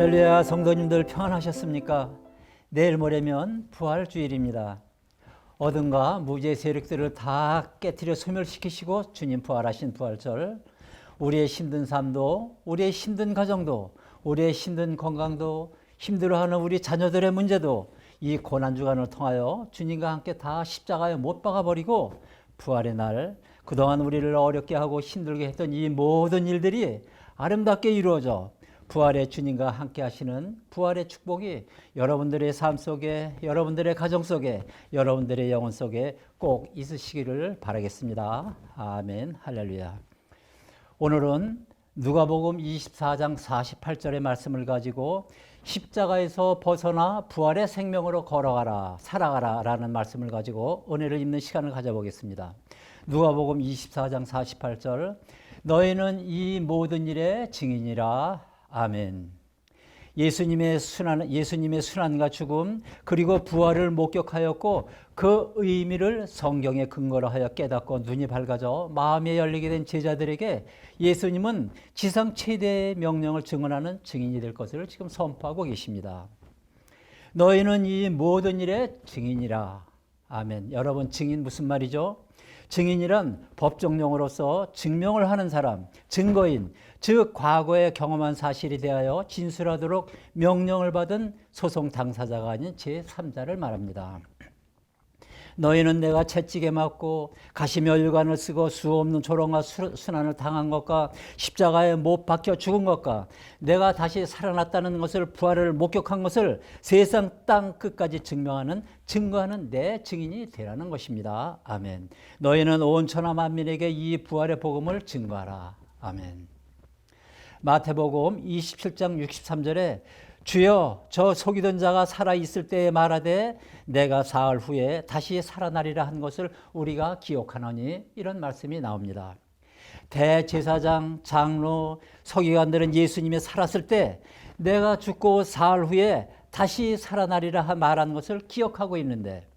할렐루야. 성도님들 평안하셨습니까? 내일 모레면 부활주일입니다. 어둠과 무죄의 세력들을 다 깨트려 소멸시키시고 주님 부활하신 부활절, 우리의 힘든 삶도, 우리의 힘든 가정도, 우리의 힘든 건강도, 힘들어하는 우리 자녀들의 문제도 이 고난주간을 통하여 주님과 함께 다 십자가에 못 박아버리고 부활의 날, 그동안 우리를 어렵게 하고 힘들게 했던 이 모든 일들이 아름답게 이루어져 부활의 주님과 함께 하시는 부활의 축복이 여러분들의 삶 속에, 여러분들의 가정 속에, 여러분들의 영혼 속에 꼭 있으시기를 바라겠습니다. 아멘. 할렐루야. 오늘은 누가복음 24장 48절의 말씀을 가지고 십자가에서 벗어나 부활의 생명으로 걸어가라, 살아가라 라는 말씀을 가지고 은혜를 입는 시간을 가져보겠습니다. 누가복음 24장 48절, 너희는 이 모든 일의 증인이라. 아멘. 예수님의 순환과 죽음 그리고 부활을 목격하였고 그 의미를 성경의 근거로 하여 깨닫고 눈이 밝아져 마음이 열리게 된 제자들에게 예수님은 지상 최대의 명령을 증언하는 증인이 될 것을 지금 선포하고 계십니다. 너희는 이 모든 일의 증인이라. 아멘. 여러분, 증인 무슨 말이죠? 증인이란 법정 용어로서 증명을 하는 사람, 증거인, 즉 과거에 경험한 사실에 대하여 진술하도록 명령을 받은 소송 당사자가 아닌 제3자를 말합니다. 너희는 내가 채찍에 맞고 가시면류관을 쓰고 수없는 조롱과 순환을 당한 것과 십자가에 못 박혀 죽은 것과 내가 다시 살아났다는 것을, 부활을 목격한 것을 세상 땅 끝까지 증거하는 내 증인이 되라는 것입니다. 아멘. 너희는 온 천하 만민에게 이 부활의 복음을 증거하라. 아멘. 마태복음 27장 63절에 주여, 저 속이던 자가 살아있을 때에 말하되 내가 사흘 후에 다시 살아나리라 한 것을 우리가 기억하노니, 이런 말씀이 나옵니다. 대제사장, 장로, 서기관들은 예수님이 살았을 때 내가 죽고 사흘 후에 다시 살아나리라 말한 것을 기억하고 있는데,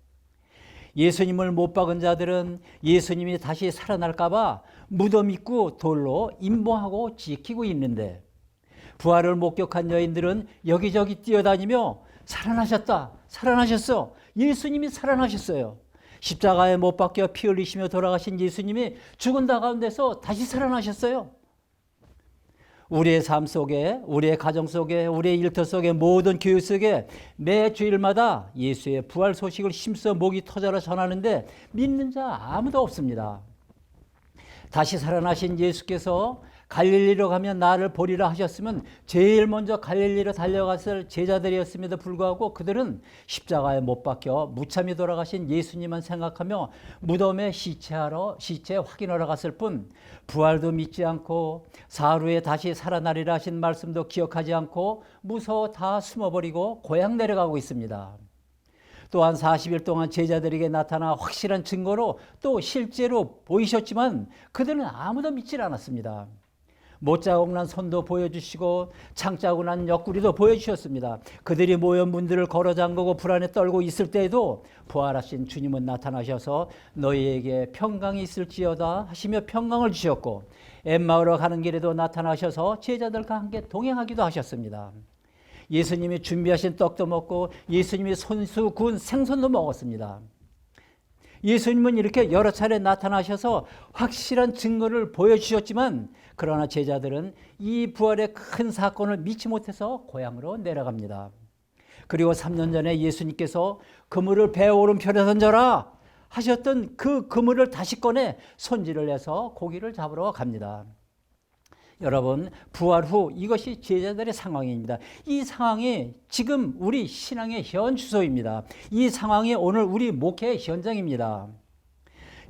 예수님을 못 박은 자들은 예수님이 다시 살아날까 봐 무덤 입구 돌로 임봉하고 지키고 있는데, 부활을 목격한 여인들은 여기저기 뛰어다니며 살아나셨다, 살아나셨어, 예수님이 살아나셨어요. 십자가에 못 박혀 피 흘리시며 돌아가신 예수님이 죽은 자 가운데서 다시 살아나셨어요. 우리의 삶 속에, 우리의 가정 속에, 우리의 일터 속에, 모든 교회 속에 매 주일마다 예수의 부활 소식을 힘써 목이 터져라 전하는데 믿는 자 아무도 없습니다. 다시 살아나신 예수께서 갈릴리로 가면 나를 보리라 하셨으면 제일 먼저 갈릴리로 달려갔을 제자들이었음에도 불구하고 그들은 십자가에 못 박혀 무참히 돌아가신 예수님만 생각하며 무덤에 시체 확인하러 갔을 뿐 부활도 믿지 않고 사흘 후에 다시 살아나리라 하신 말씀도 기억하지 않고 무서워 다 숨어버리고 고향 내려가고 있습니다. 또한 40일 동안 제자들에게 나타나 확실한 증거로 또 실제로 보이셨지만 그들은 아무도 믿질 않았습니다. 못자국 난 손도 보여주시고 창자국 난 옆구리도 보여주셨습니다. 그들이 모여 문들을 걸어 잠그고 불안에 떨고 있을 때에도 부활하신 주님은 나타나셔서 너희에게 평강이 있을지어다 하시며 평강을 주셨고, 엠마오로 가는 길에도 나타나셔서 제자들과 함께 동행하기도 하셨습니다. 예수님이 준비하신 떡도 먹고 예수님이 손수 구운 생선도 먹었습니다. 예수님은 이렇게 여러 차례 나타나셔서 확실한 증거를 보여주셨지만 그러나 제자들은 이 부활의 큰 사건을 믿지 못해서 고향으로 내려갑니다. 그리고 3년 전에 예수님께서 그물을 배 오른편에 던져라 하셨던 그 그물을 다시 꺼내 손질을 해서 고기를 잡으러 갑니다. 여러분, 부활 후 이것이 제자들의 상황입니다. 이 상황이 지금 우리 신앙의 현 주소입니다. 이 상황이 오늘 우리 목회의 현장입니다.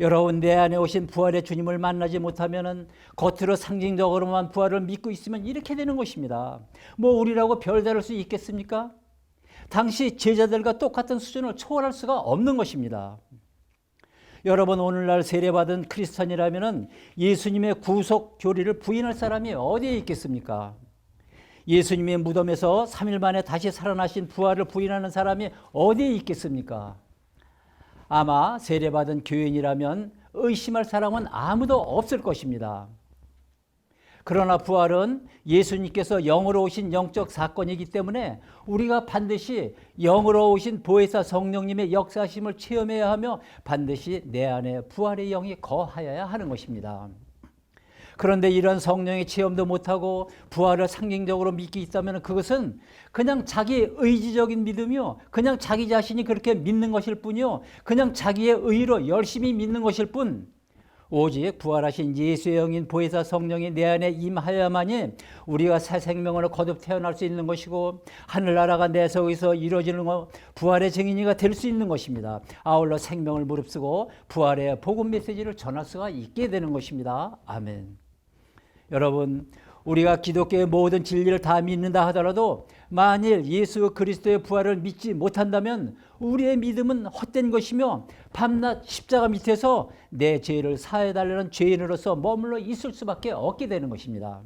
여러분, 내 안에 오신 부활의 주님을 만나지 못하면 겉으로 상징적으로만 부활을 믿고 있으면 이렇게 되는 것입니다. 뭐 우리라고 별다를 수 있겠습니까? 당시 제자들과 똑같은 수준을 초월할 수가 없는 것입니다. 여러분, 오늘날 세례받은 크리스천이라면 예수님의 구속 교리를 부인할 사람이 어디에 있겠습니까? 예수님의 무덤에서 3일 만에 다시 살아나신 부활을 부인하는 사람이 어디에 있겠습니까? 아마 세례받은 교인이라면 의심할 사람은 아무도 없을 것입니다. 그러나 부활은 예수님께서 영으로 오신 영적 사건이기 때문에 우리가 반드시 영으로 오신 보혜사 성령님의 역사심을 체험해야 하며 반드시 내 안에 부활의 영이 거하여야 하는 것입니다. 그런데 이런 성령의 체험도 못하고 부활을 상징적으로 믿기 있다면 그것은 그냥 자기 의지적인 믿음이요, 그냥 자기 자신이 그렇게 믿는 것일 뿐이요, 그냥 자기의 의로 열심히 믿는 것일 뿐, 오직 부활하신 예수의 영인 보혜사 성령이 내 안에 임하여야만이 우리가 새 생명으로 거듭 태어날 수 있는 것이고 하늘나라가 내 속에서 이루어지는 것, 부활의 증인이가 될 수 있는 것입니다. 아울러 생명을 무릅쓰고 부활의 복음 메시지를 전할 수가 있게 되는 것입니다. 아멘. 여러분, 우리가 기독교의 모든 진리를 다 믿는다 하더라도 만일 예수 그리스도의 부활을 믿지 못한다면 우리의 믿음은 헛된 것이며 밤낮 십자가 밑에서 내 죄를 사해달라는 죄인으로서 머물러 있을 수밖에 없게 되는 것입니다.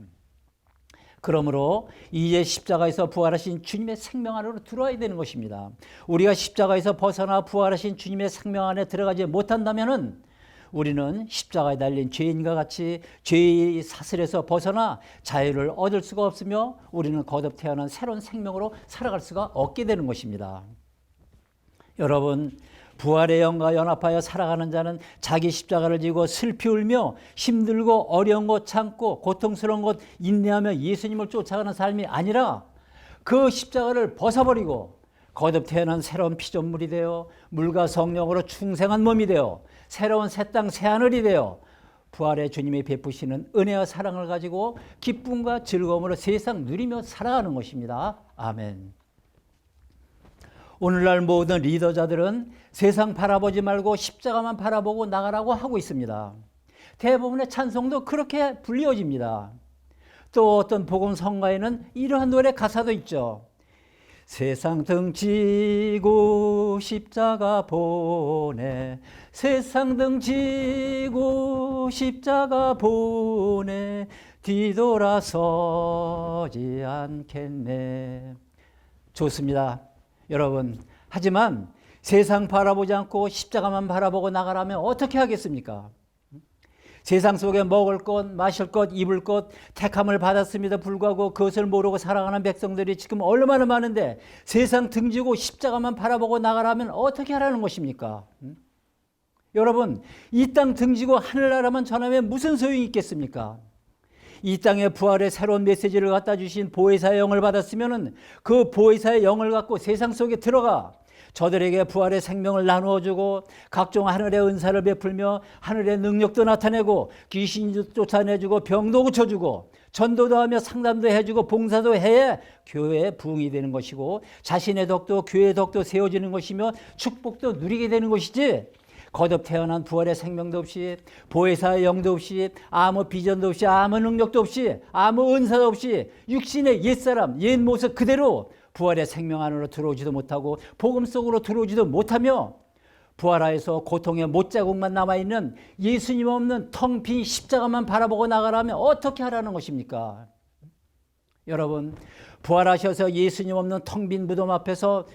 그러므로 이제 십자가에서 부활하신 주님의 생명 안으로 들어와야 되는 것입니다. 우리가 십자가에서 벗어나 부활하신 주님의 생명 안에 들어가지 못한다면 우리는 십자가에 달린 죄인과 같이 죄의 사슬에서 벗어나 자유를 얻을 수가 없으며 우리는 거듭 태어난 새로운 생명으로 살아갈 수가 없게 되는 것입니다. 여러분, 부활의 영과 연합하여 살아가는 자는 자기 십자가를 지고 슬피 울며 힘들고 어려운 것 참고 고통스러운 것 인내하며 예수님을 쫓아가는 삶이 아니라 그 십자가를 벗어버리고 거듭 태어난 새로운 피조물이 되어 물과 성령으로 충생한 몸이 되어 새로운 새 땅 새 하늘이 되어 부활의 주님이 베푸시는 은혜와 사랑을 가지고 기쁨과 즐거움으로 세상 누리며 살아가는 것입니다. 아멘. 오늘날 모든 리더자들은 세상 바라보지 말고 십자가만 바라보고 나가라고 하고 있습니다. 대부분의 찬송도 그렇게 불리워집니다. 또 어떤 복음 성가에는 이러한 노래 가사도 있죠. 세상 등지고 십자가 보내, 세상 등지고 십자가 보내, 뒤돌아서지 않겠네. 좋습니다, 여러분. 하지만 세상 바라보지 않고 십자가만 바라보고 나가라면 어떻게 하겠습니까? 세상 속에 먹을 것, 마실 것, 입을 것 택함을 받았음에도 불구하고 그것을 모르고 살아가는 백성들이 지금 얼마나 많은데 세상 등지고 십자가만 바라보고 나가라면 어떻게 하라는 것입니까? 여러분, 이 땅 등지고 하늘나라만 전하면 무슨 소용이 있겠습니까? 이 땅에 부활의 새로운 메시지를 갖다 주신 보혜사의 영을 받았으면 그 보혜사의 영을 갖고 세상 속에 들어가 저들에게 부활의 생명을 나누어주고 각종 하늘의 은사를 베풀며 하늘의 능력도 나타내고 귀신도 쫓아내주고 병도 고쳐주고 전도도 하며 상담도 해주고 봉사도 해야 교회의 부흥이 되는 것이고 자신의 덕도 교회의 덕도 세워지는 것이며 축복도 누리게 되는 것이지, 거듭 태어난 부활의 생명도 없이 보혜사의 영도 없이 아무 비전도 없이 아무 능력도 없이 아무 은사도 없이 육신의 옛사람 옛 모습 그대로 부활의 생명 안으로 들어오지도 못하고 복음 속으로 들어오지도 못하며 부활하여서 고통의 못자국만 남아있는 예수님 없는 텅 빈 십자가만 바라보고 나가라면 어떻게 하라는 것입니까? 여러분, 부활하셔서 예수님 없는 텅 빈 무덤 앞에서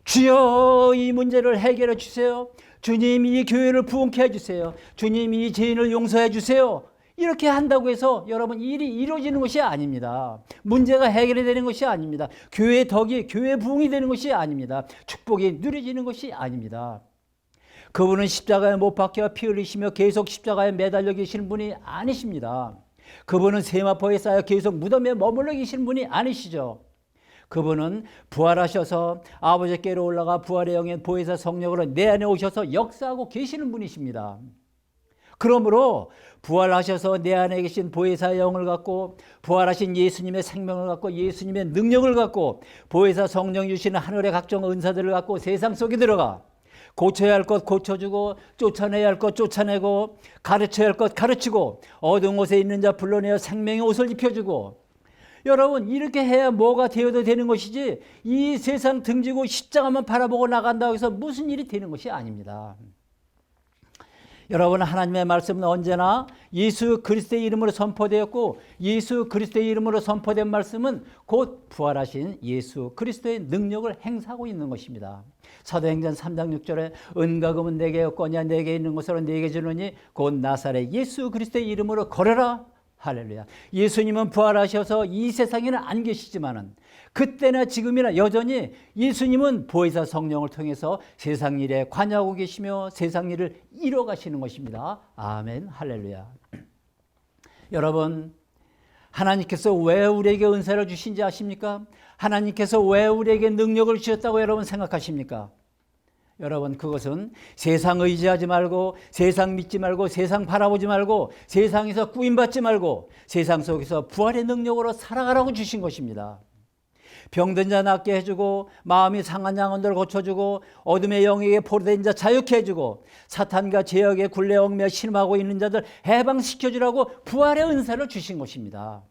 주여 이 문제를 해결해 주세요, 주님 이 교회를 부흥케 해주세요, 주님 이 죄인을 용서해 주세요, 이렇게 한다고 해서 여러분 일이 이루어지는 것이 아닙니다. 문제가 해결이 되는 것이 아닙니다. 교회의 덕이 교회 부흥이 되는 것이 아닙니다. 축복이 누려지는 것이 아닙니다. 그분은 십자가에 못 박혀 피 흘리시며 계속 십자가에 매달려 계시는 분이 아니십니다. 그분은 세마포에 쌓여 계속 무덤에 머물러 계시는 분이 아니시죠. 그분은 부활하셔서 아버지께로 올라가 부활의 영의 보혜사 성령으로 내 안에 오셔서 역사하고 계시는 분이십니다. 그러므로 부활하셔서 내 안에 계신 보혜사의 영을 갖고 부활하신 예수님의 생명을 갖고 예수님의 능력을 갖고 보혜사 성령 주시는 하늘의 각종 은사들을 갖고 세상 속에 들어가 고쳐야 할 것 고쳐주고 쫓아내야 할 것 쫓아내고 가르쳐야 할 것 가르치고 어두운 곳에 있는 자 불러내어 생명의 옷을 입혀주고, 여러분 이렇게 해야 뭐가 되어도 되는 것이지 이 세상 등지고 십자가만 바라보고 나간다고 해서 무슨 일이 되는 것이 아닙니다. 여러분, 하나님의 말씀은 언제나 예수 그리스도의 이름으로 선포되었고 예수 그리스도의 이름으로 선포된 말씀은 곧 부활하신 예수 그리스도의 능력을 행사하고 있는 것입니다. 사도행전 3장 6절에 은과 금은 내게 없거니와 내게 있는 것으로 내게 주느니 곧 나사렛 예수 그리스도의 이름으로 걸어라, 할렐루야. 예수님은 부활하셔서 이 세상에는 안 계시지만은 그때나 지금이나 여전히 예수님은 보혜사 성령을 통해서 세상 일에 관여하고 계시며 세상 일을 이뤄가시는 것입니다. 아멘. 할렐루야. 여러분, 하나님께서 왜 우리에게 은사를 주신지 아십니까? 하나님께서 왜 우리에게 능력을 주셨다고 여러분 생각하십니까? 여러분, 그것은 세상 의지하지 말고 세상 믿지 말고 세상 바라보지 말고 세상에서 꾸임받지 말고 세상 속에서 부활의 능력으로 살아가라고 주신 것입니다. 병든 자 낫게 해주고 마음이 상한 영혼들을 고쳐주고 어둠의 영에게 포로된 자 자유케 해주고 사탄과 죄악의 굴레 얽매여 신음하고 있는 자들 해방시켜주라고 부활의 은사를 주신 것입니다.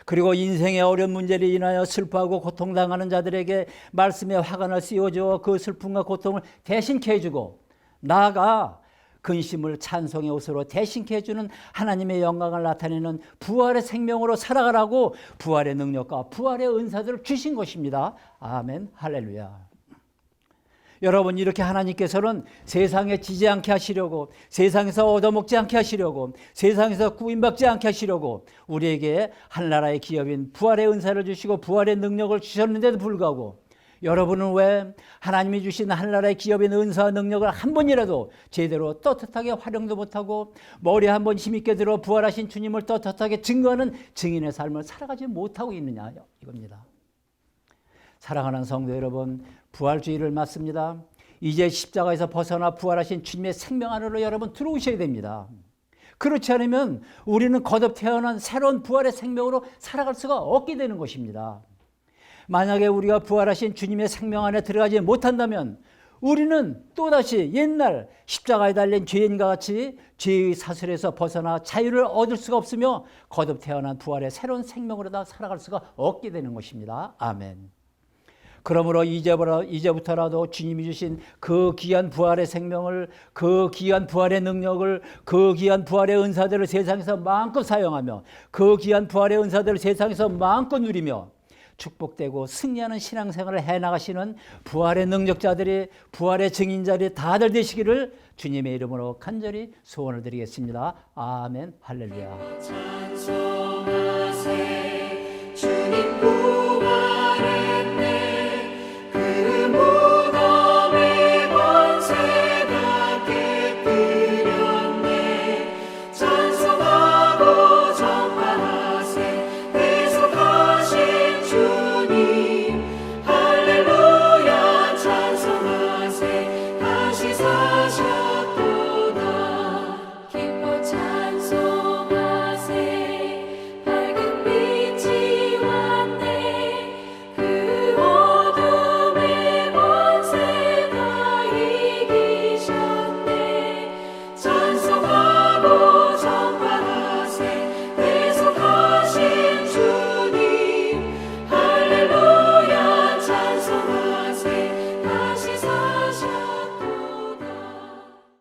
그리고 인생의 어려운 문제를 인하여 슬퍼하고 고통당하는 자들에게 말씀의 화관을 씌워주어 그 슬픔과 고통을 대신케 해주고 나아가 근심을 찬송의 옷으로 대신케 해주는 하나님의 영광을 나타내는 부활의 생명으로 살아가라고 부활의 능력과 부활의 은사들을 주신 것입니다. 아멘. 할렐루야. 여러분, 이렇게 하나님께서는 세상에 지지 않게 하시려고 세상에서 얻어먹지 않게 하시려고 세상에서 구인받지 않게 하시려고 우리에게 한나라의 기업인 부활의 은사를 주시고 부활의 능력을 주셨는데도 불구하고 여러분은 왜 하나님이 주신 한나라의 기업인 은사와 능력을 한 번이라도 제대로 떳떳하게 활용도 못하고 머리에 한 번 힘있게 들어 부활하신 주님을 떳떳하게 증거하는 증인의 삶을 살아가지 못하고 있느냐 이겁니다. 사랑하는 성도 여러분, 부활주의를 맞습니다. 이제 십자가에서 벗어나 부활하신 주님의 생명 안으로 여러분 들어오셔야 됩니다. 그렇지 않으면 우리는 거듭 태어난 새로운 부활의 생명으로 살아갈 수가 없게 되는 것입니다. 만약에 우리가 부활하신 주님의 생명 안에 들어가지 못한다면 우리는 또다시 옛날 십자가에 달린 죄인과 같이 죄의 사슬에서 벗어나 자유를 얻을 수가 없으며 거듭 태어난 부활의 새로운 생명으로 다 살아갈 수가 없게 되는 것입니다. 아멘. 그러므로 이제부터라도 주님이 주신 그 귀한 부활의 생명을, 그 귀한 부활의 능력을, 그 귀한 부활의 은사들을 세상에서 마음껏 사용하며 그 귀한 부활의 은사들을 세상에서 마음껏 누리며 축복되고 승리하는 신앙생활을 해나가시는 부활의 능력자들이, 부활의 증인자들이 다들 되시기를 주님의 이름으로 간절히 소원을 드리겠습니다. 아멘. 할렐루야. 찬송하세 주님.